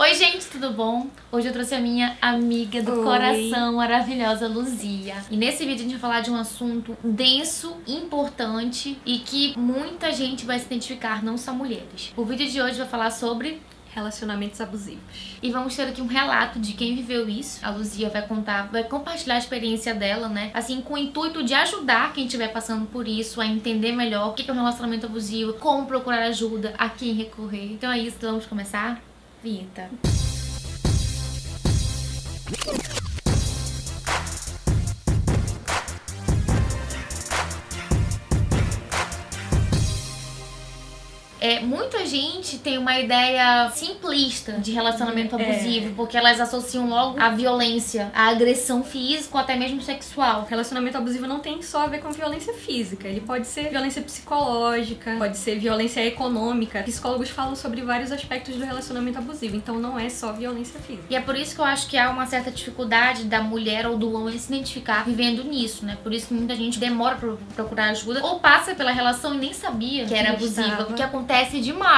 Oi gente, tudo bom? Hoje eu trouxe a minha amiga do coração maravilhosa, Luzia. E nesse vídeo a gente vai falar de um assunto denso, importante e que muita gente vai se identificar, não só mulheres. O vídeo de hoje vai falar sobre relacionamentos abusivos. E vamos ter aqui um relato de quem viveu isso. A Luzia vai contar, vai compartilhar a experiência dela, né? Assim, com o intuito de ajudar quem estiver passando por isso a entender melhor o que é um relacionamento abusivo, como procurar ajuda, a quem recorrer. Então é isso, vamos começar? Vinheta. Muita gente tem uma ideia simplista de relacionamento abusivo, porque elas associam logo a violência, a agressão física ou até mesmo sexual. Relacionamento abusivo não tem só a ver com violência física, ele pode ser violência psicológica, pode ser violência econômica. Psicólogos falam sobre vários aspectos do relacionamento abusivo, então não é só violência física. E é por isso que eu acho que há uma certa dificuldade da mulher ou do homem se identificar vivendo nisso, né? Por isso que muita gente demora pra procurar ajuda ou passa pela relação e nem sabia que era abusiva, porque acontece demais.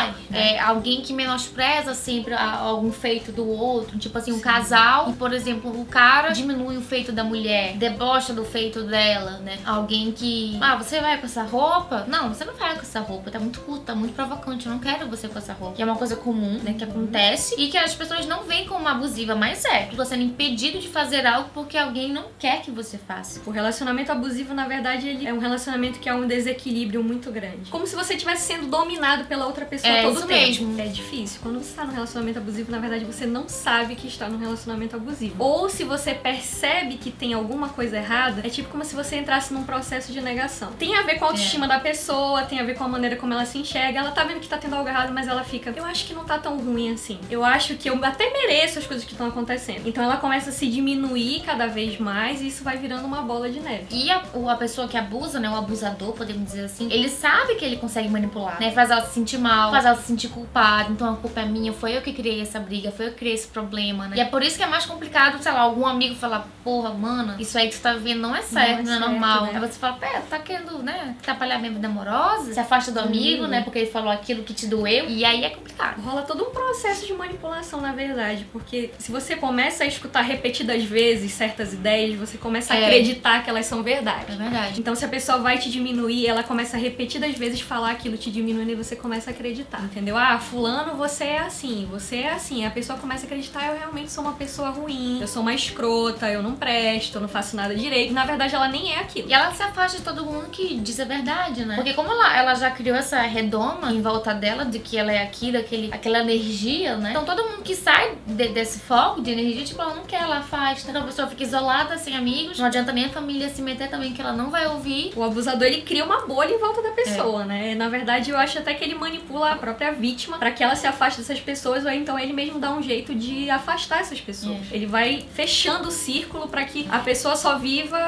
Alguém que menospreza sempre algum feito do outro, tipo assim, um casal e, por exemplo, o cara diminui o feito da mulher, debocha do feito dela, né? Alguém que, você vai com essa roupa? Não, você não vai com essa roupa, tá muito curta, tá muito provocante, eu não quero você com essa roupa. Que é uma coisa comum, né, que acontece e que as pessoas não veem como abusiva, mas tu tá sendo impedido de fazer algo porque alguém não quer que você faça. O relacionamento abusivo, na verdade, ele é um relacionamento que há um desequilíbrio muito grande. Como se você estivesse sendo dominado pela outra pessoa todo o tempo. Mesmo. É difícil. Quando você tá num relacionamento abusivo, na verdade, você não sabe que está num relacionamento abusivo. Ou se você percebe que tem alguma coisa errada, é tipo como se você entrasse num processo de negação. Tem a ver com a autoestima da pessoa, tem a ver com a maneira como ela se enxerga. Ela tá vendo que tá tendo algo errado, mas ela fica, eu acho que não tá tão ruim assim. Eu acho que eu até mereço as coisas que estão acontecendo. Então ela começa a se diminuir cada vez mais e isso vai virando uma bola de neve. E a pessoa que abusa, né, o abusador, podemos dizer assim, ele sabe que ele consegue manipular, né, faz ela se sentir mal, faz ela se sentir culpada, então a culpa é minha, foi eu que criei essa briga, foi eu que criei esse problema, né? E é por isso que é mais complicado, sei lá, algum amigo falar, porra, mano, isso aí que você tá vivendo não é certo, não é normal. Né? Aí você fala, tá querendo, né, atrapalhar minha vida amorosa? Se afasta do amigo, né, porque ele falou aquilo que te doeu, e aí é complicado. Rola todo um processo de manipulação, na verdade, porque se você começa a escutar repetidas vezes certas ideias, você começa a acreditar que elas são verdade. É verdade. Então se a pessoa vai te diminuir, ela começa a repetidas vezes falar aquilo, te diminuindo e você começa a acreditar, entendeu? Fulano, você é assim, você é assim. A pessoa começa a acreditar, eu realmente sou uma pessoa ruim, eu sou uma escrota, eu não presto, eu não faço nada direito. Na verdade, ela nem é aquilo. E ela se afasta de todo mundo que diz a verdade, né? Porque como ela já criou essa redoma em volta dela, de que ela é aquilo, aquela energia, né? Então todo mundo que sai desse foco de energia, tipo, ela não quer, ela afasta. Então a pessoa fica isolada, sem amigos. Não adianta nem a família se meter também, que ela não vai ouvir. O abusador, ele cria uma bolha em volta da pessoa, né? Na verdade, eu acho até que ele manipula a própria vítima pra que ela se afaste dessas pessoas, ou então ele mesmo dá um jeito de afastar essas pessoas. Ele vai fechando o círculo pra que a pessoa só viva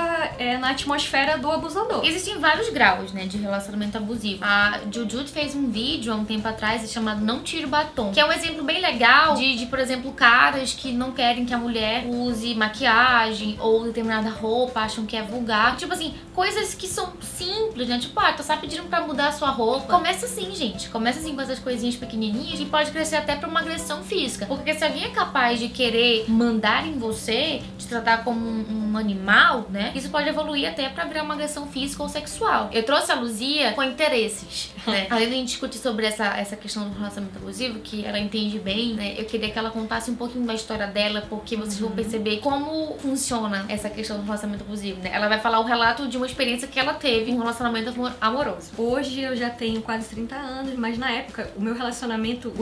na atmosfera do abusador. Existem vários graus, né, de relacionamento abusivo. A Jujut fez um vídeo há um tempo atrás chamado Não Tire o Batom, que é um exemplo bem legal de, por exemplo, caras que não querem que a mulher use maquiagem ou determinada roupa, acham que é vulgar. Tipo assim, coisas que são simples, né? Tipo, tô só pedindo pra mudar a sua roupa. Começa assim, gente. Começa assim com essas coisinhas pequenininhas e pode crescer até pra uma agressão física. Porque se alguém é capaz de querer mandar em você, te tratar como um animal, né? Isso pode evoluir até pra virar uma agressão física ou sexual. Eu trouxe a Luzia com interesses, né? Além de a gente discutir sobre essa questão do relacionamento abusivo, que ela entende bem, né? Eu queria que ela contasse um pouquinho da história dela, porque vocês vão perceber como funciona essa questão do relacionamento abusivo, né? Ela vai falar o relato de uma experiência que ela teve em um relacionamento amoroso. Hoje eu já tenho quase 30 anos, mas na época, o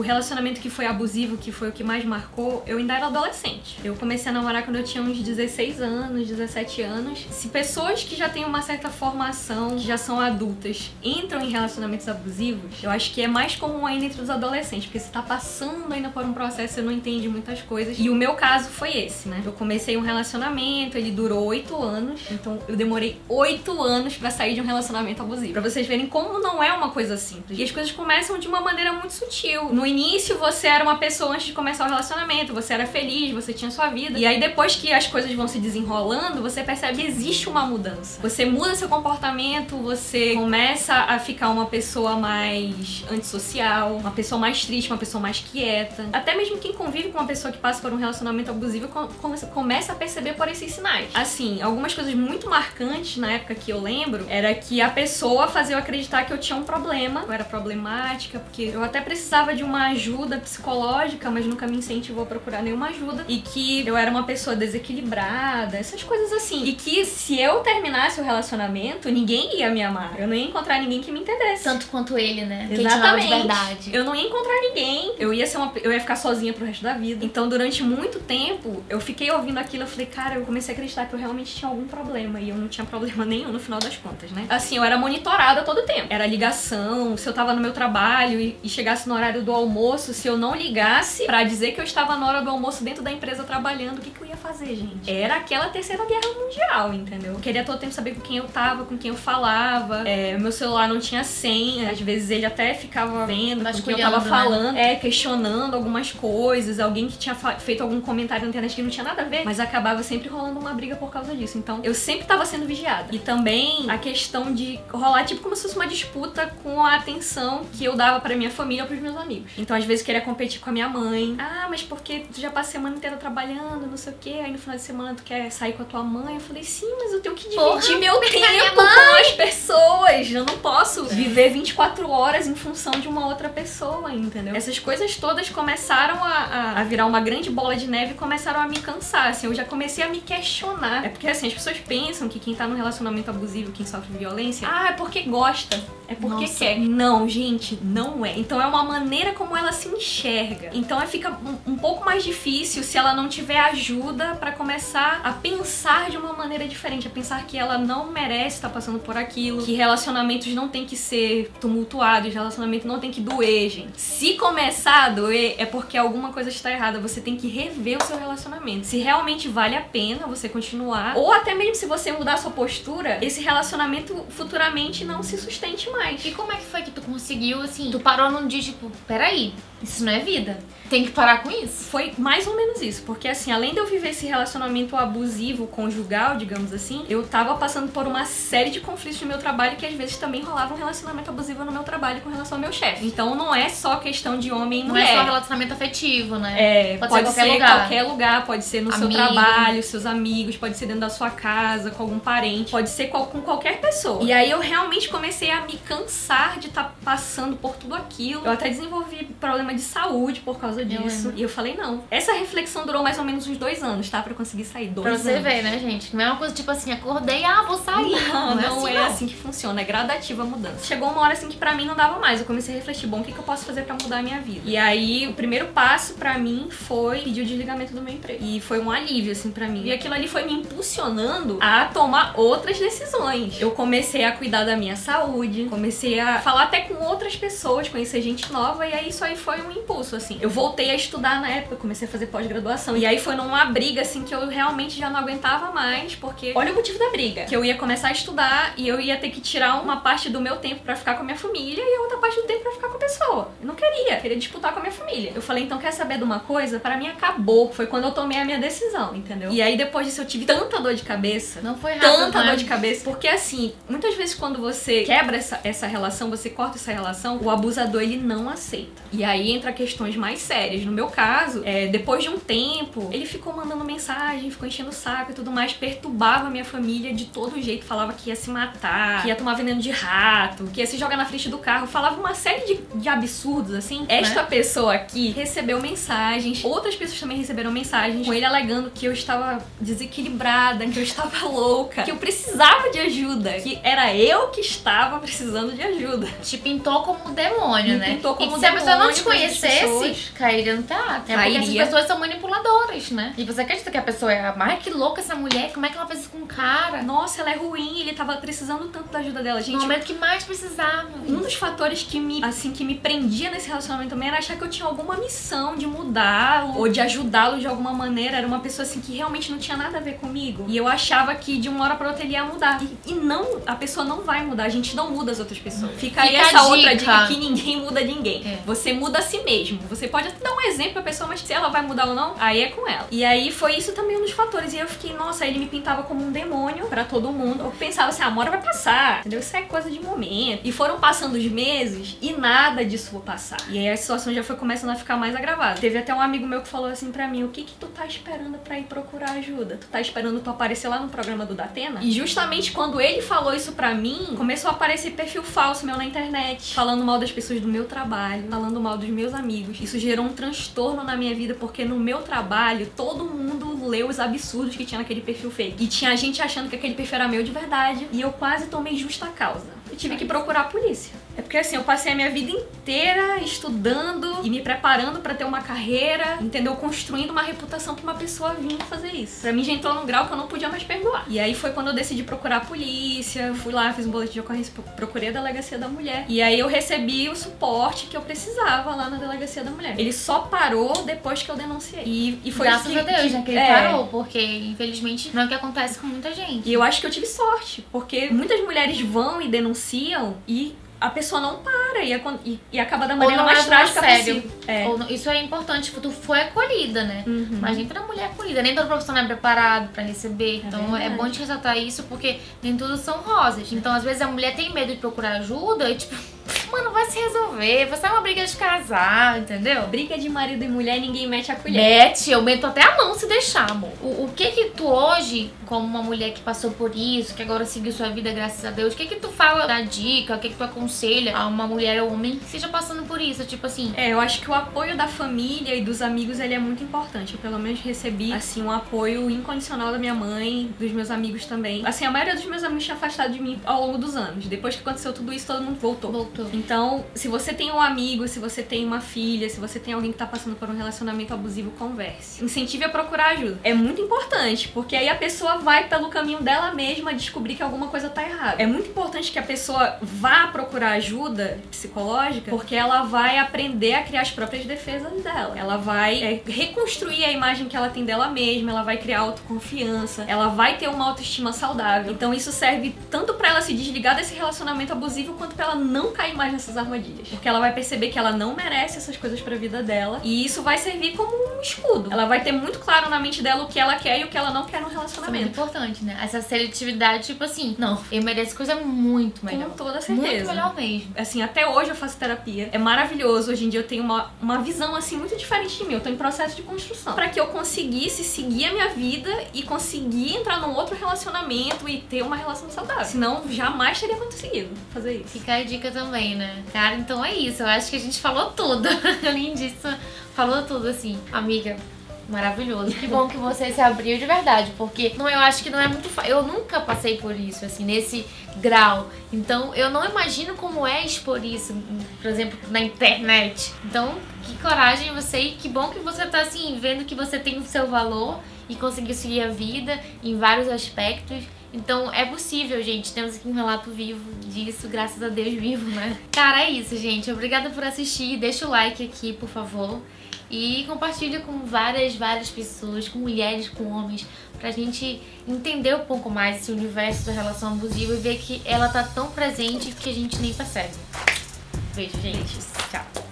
relacionamento que foi abusivo, que foi o que mais marcou, eu ainda era adolescente. Eu comecei a namorar quando eu tinha uns 16 anos, 17 anos. Se pessoas que já têm uma certa formação, que já são adultas, entram em relacionamentos abusivos, eu acho que é mais comum ainda entre os adolescentes, porque você tá passando ainda por um processo, você não entende muitas coisas. E o meu caso foi esse, né? Eu comecei um relacionamento, ele durou 8 anos, então eu demorei 8 anos pra sair de um relacionamento abusivo. Pra vocês verem como não é uma coisa simples. E as coisas começam de uma maneira muito sutil. No início, você era uma pessoa antes de começar o relacionamento, você era feliz, você tinha sua vida. E aí depois que as coisas vão se desenrolando, você percebe que existe uma mudança. Você muda seu comportamento, você começa a ficar uma pessoa mais antissocial, uma pessoa mais triste, uma pessoa mais quieta. Até mesmo quem convive com uma pessoa que passa por um relacionamento abusivo começa a perceber por esses sinais. Assim, algumas coisas muito marcantes na época que eu lembro era que a pessoa fazia eu acreditar que eu tinha um problema, eu era problemática, porque eu até precisava de uma ajuda psicológica, mas nunca me incentivou a procurar nenhuma ajuda, e que eu era uma pessoa desequilibrada, essas coisas assim. E que se eu terminasse o relacionamento, ninguém ia me amar. Eu não ia encontrar ninguém que me entendesse. Tanto quanto ele, né? Exatamente. Quem te amava de verdade. Eu não ia encontrar ninguém. Eu ia ficar sozinha pro resto da vida. Então, durante muito tempo, eu fiquei ouvindo aquilo, eu falei, cara, eu comecei a acreditar que eu realmente tinha algum problema. E eu não tinha problema nenhum no final das contas, né? Assim, eu era monitorada todo o tempo. Era ligação, se eu tava no meu trabalho e chegasse no horário do almoço, se eu não ligasse pra dizer que eu estava na hora do almoço dentro da empresa trabalhando, o que eu ia fazer, gente? Era aquela terceira guerra mundial, entendeu? Eu queria todo tempo saber com quem eu tava, com quem eu falava. Meu celular não tinha senha. Às vezes ele até ficava vendo com quem eu tava falando, questionando algumas coisas. Alguém que tinha feito algum comentário na internet que não tinha nada a ver, mas acabava sempre rolando uma briga por causa disso. Então, eu sempre tava sendo vigiada. E também a questão de rolar tipo como se fosse uma disputa com a atenção que eu dava pra minha família ou pros meus amigos. Então, às vezes, queria competir com a minha mãe. Ah, mas porque tu já passa a semana inteira trabalhando, não sei o quê, aí no final de semana tu quer sair com a tua mãe? Eu falei, sim, mas eu tenho que dividir meu tempo com as pessoas. Eu não posso viver 24 horas em função de uma outra pessoa, entendeu? Essas coisas todas começaram a virar uma grande bola de neve e começaram a me cansar, assim, eu já comecei a me questionar. É porque, assim, as pessoas pensam que quem tá num relacionamento abusivo, quem sofre violência, é porque gosta, é porque quer. Não, gente, não é. Então é uma maneira como ela se enxerga. Então fica um pouco mais difícil se ela não tiver ajuda pra começar a pensar de uma maneira diferente, a pensar que ela não merece estar passando por aquilo, que relacionamentos não tem que ser tumultuados, relacionamento não tem que doer, gente. Se começar a doer, é porque alguma coisa está errada, você tem que rever o seu relacionamento. Se realmente vale a pena você continuar, ou até mesmo se você mudar a sua postura, esse relacionamento futuramente não se sustente mais. E como é que foi que tu conseguiu, assim, tu parou num dia, tipo, peraí, isso não é vida, tem que parar com isso? Foi mais ou menos isso, porque assim, além de eu viver esse relacionamento abusivo, conjugal, digamos assim, eu tava passando por uma série de conflitos no meu trabalho que às vezes também rolava um relacionamento abusivo no meu trabalho com relação ao meu chefe. Então não é só questão de homem e mulher. Não é só relacionamento afetivo, né? Pode ser qualquer lugar, pode ser no seu trabalho, seus amigos, pode ser dentro da sua casa, com algum parente, pode ser com qualquer pessoa. E aí eu realmente comecei a me cansar de estar passando por tudo aquilo. Eu até desenvolvi problema de saúde por causa disso. E eu falei, não. Essa reflexão durou mais ou menos uns 2 anos, tá? Pra eu conseguir sair. 2 anos. Pra você ver, né, gente? Não é uma coisa tipo assim, acordei, vou sair. Não é assim que funciona. É gradativa a mudança. Chegou uma hora assim que pra mim não dava mais. Eu comecei a refletir, bom, o que eu posso fazer pra mudar a minha vida? E aí, o primeiro passo pra mim foi pedir o desligamento do meu emprego. E foi um alívio, assim, pra mim. E aquilo ali foi me impulsionando a tomar outras decisões. Eu comecei a cuidar da minha saúde, comecei a falar até com outras pessoas, conhecer gente nova, e aí isso aí foi um impulso, assim. Eu voltei a estudar na época, comecei a fazer pós-graduação. E aí foi numa briga, assim, que eu realmente já não aguentava mais, porque olha o motivo da briga. Que eu ia começar a estudar e eu ia ter que tirar uma parte do meu tempo pra ficar com a minha família e a outra parte do tempo pra ficar com a pessoa. Eu não queria disputar com a minha família. Eu falei, então quer saber de uma coisa? Pra mim acabou. Foi quando eu tomei a minha decisão, entendeu? E aí depois disso eu tive tanta dor de cabeça. Não foi rápido, tanta dor de cabeça. Porque assim, muitas vezes quando você quebra essa relação, você corta essa relação, o abusador ele não aceita. E aí entra questões mais sérias. No meu caso, depois de um tempo, ele ficou mandando mensagem, ficou enchendo o saco e tudo mais, perturbava a minha família de todo jeito, falava que ia se matar, que ia tomar veneno de rato, que ia se jogar na frente do carro, falava uma série de absurdos, assim. Esta pessoa aqui recebeu mensagens, outras pessoas também receberam mensagens com ele alegando que eu estava desequilibrada, que eu estava louca, que eu precisava de ajuda, que era eu que estava precisando de ajuda. Te pintou como demônio, né? Pintou como e se a pessoa não te demônio conhecesse, cairia no teatro. Porque essas pessoas são manipuladoras, né? E você acredita que a pessoa é, que louca essa mulher, como é que ela fez isso com o cara? Nossa, ela é ruim, ele tava precisando tanto da ajuda dela, gente. No momento que mais precisava. Um dos fatores que me prendia nesse relacionamento também era achar que eu tinha alguma missão de mudá-lo ou de ajudá-lo de alguma maneira. Era uma pessoa assim que realmente não tinha nada a ver comigo. E eu achava que de uma hora pra outra ele ia mudar. E não, a pessoa não vai mudar, a gente não muda as outras pessoas. Fica aí essa outra dica que ninguém muda ninguém. Você muda a si mesmo. Você pode até dar um exemplo pra pessoa, mas se ela vai mudar ou não, aí é com ela. E aí foi isso também um dos fatores. E eu fiquei, nossa, ele me pintava como um demônio pra todo mundo. Eu pensava assim, a Amora vai passar, entendeu? Isso é coisa de momento. E foram passando os meses e nada disso foi passar. E aí a situação já foi começando a ficar mais agravada. Teve até um amigo meu que falou assim pra mim, o que que tu tá esperando pra ir procurar ajuda? Tu tá esperando tu aparecer lá no programa do Datena? E justamente quando ele falou isso pra mim, começou a aparecer perfil falso meu na internet, falando mal das pessoas do meu trabalho, falando mal dos meus amigos. Isso gerou um transtorno na minha vida, porque no meu trabalho, todo mundo leu os absurdos que tinha naquele perfil fake. E tinha gente achando que aquele perfil era meu de verdade. E eu quase tomei justa causa. Eu tive que procurar a polícia. É porque assim, eu passei a minha vida inteira estudando e me preparando pra ter uma carreira, entendeu? Construindo uma reputação pra uma pessoa vir fazer isso. Pra mim já entrou num grau que eu não podia mais perdoar. E aí foi quando eu decidi procurar a polícia, fui lá, fiz um boletim de ocorrência, procurei a delegacia da mulher. E aí eu recebi o suporte que eu precisava lá na delegacia da mulher. Ele só parou depois que eu denunciei. E foi Graças isso a Deus, né? Que ele parou, porque infelizmente não é o que acontece com muita gente. E eu acho que eu tive sorte, porque muitas mulheres vão e denunciam e a pessoa não para e acaba da maneira mais trágica possível. Isso é importante, tipo, tu foi acolhida, né? Mas nem toda mulher é acolhida, nem todo profissional é preparado pra receber. Então é bom te ressaltar isso, porque nem tudo são rosas. Então às vezes a mulher tem medo de procurar ajuda e tipo, mano, vai se resolver, vai ser uma briga de casal, entendeu? Briga de marido e mulher, ninguém mete a colher. Mete, eu meto até a mão se deixar, amor. O que que tu hoje, como uma mulher que passou por isso, que agora seguiu sua vida, graças a Deus, o que que tu fala da dica, o que que tu aconselha a uma mulher ou homem que esteja passando por isso, tipo assim? Eu acho que o apoio da família e dos amigos, ele é muito importante. Eu pelo menos recebi, assim, um apoio incondicional da minha mãe, dos meus amigos também. Assim, a maioria dos meus amigos tinha afastado de mim ao longo dos anos. Depois que aconteceu tudo isso, todo mundo voltou. Então, se você tem um amigo, se você tem uma filha, se você tem alguém que tá passando por um relacionamento abusivo, converse. Incentive a procurar ajuda. É muito importante, porque aí a pessoa vai pelo caminho dela mesma descobrir que alguma coisa tá errada. É muito importante que a pessoa vá procurar ajuda psicológica, porque ela vai aprender a criar as próprias defesas dela. Ela vai reconstruir a imagem que ela tem dela mesma, ela vai criar autoconfiança, ela vai ter uma autoestima saudável. Então isso serve tanto pra ela se desligar desse relacionamento abusivo, quanto pra ela não cair mais nessas armadilhas. Porque ela vai perceber que ela não merece essas coisas pra vida dela, e isso vai servir como um escudo. Ela vai ter muito claro na mente dela o que ela quer e o que ela não quer no relacionamento. Isso é muito importante, né? Essa seletividade, tipo assim, não, eu mereço coisa muito melhor. Com toda certeza. Muito melhor mesmo. Assim, até hoje eu faço terapia. É maravilhoso. Hoje em dia eu tenho uma visão, assim, muito diferente de mim. Eu tô em processo de construção. Pra que eu conseguisse seguir a minha vida e conseguir entrar num outro relacionamento e ter uma relação saudável. Senão, jamais teria conseguido fazer isso. Fica a dica também, né? Cara, então é isso. Eu acho que a gente falou tudo. Além disso, falou tudo, assim. Amiga, maravilhoso. Que bom que você se abriu de verdade, porque eu acho que não é muito fácil. Eu nunca passei por isso, assim, nesse grau. Então, eu não imagino como é expor isso, por exemplo, na internet. Então, que coragem você, e que bom que você tá, assim, vendo que você tem o seu valor e conseguiu seguir a vida em vários aspectos. Então é possível, gente. Temos aqui um relato vivo disso, graças a Deus vivo, né? Cara, é isso, gente. Obrigada por assistir. Deixa o like aqui, por favor. E compartilha com várias pessoas, com mulheres, com homens, pra gente entender um pouco mais esse universo da relação abusiva e ver que ela tá tão presente que a gente nem percebe. Beijo, gente. Tchau.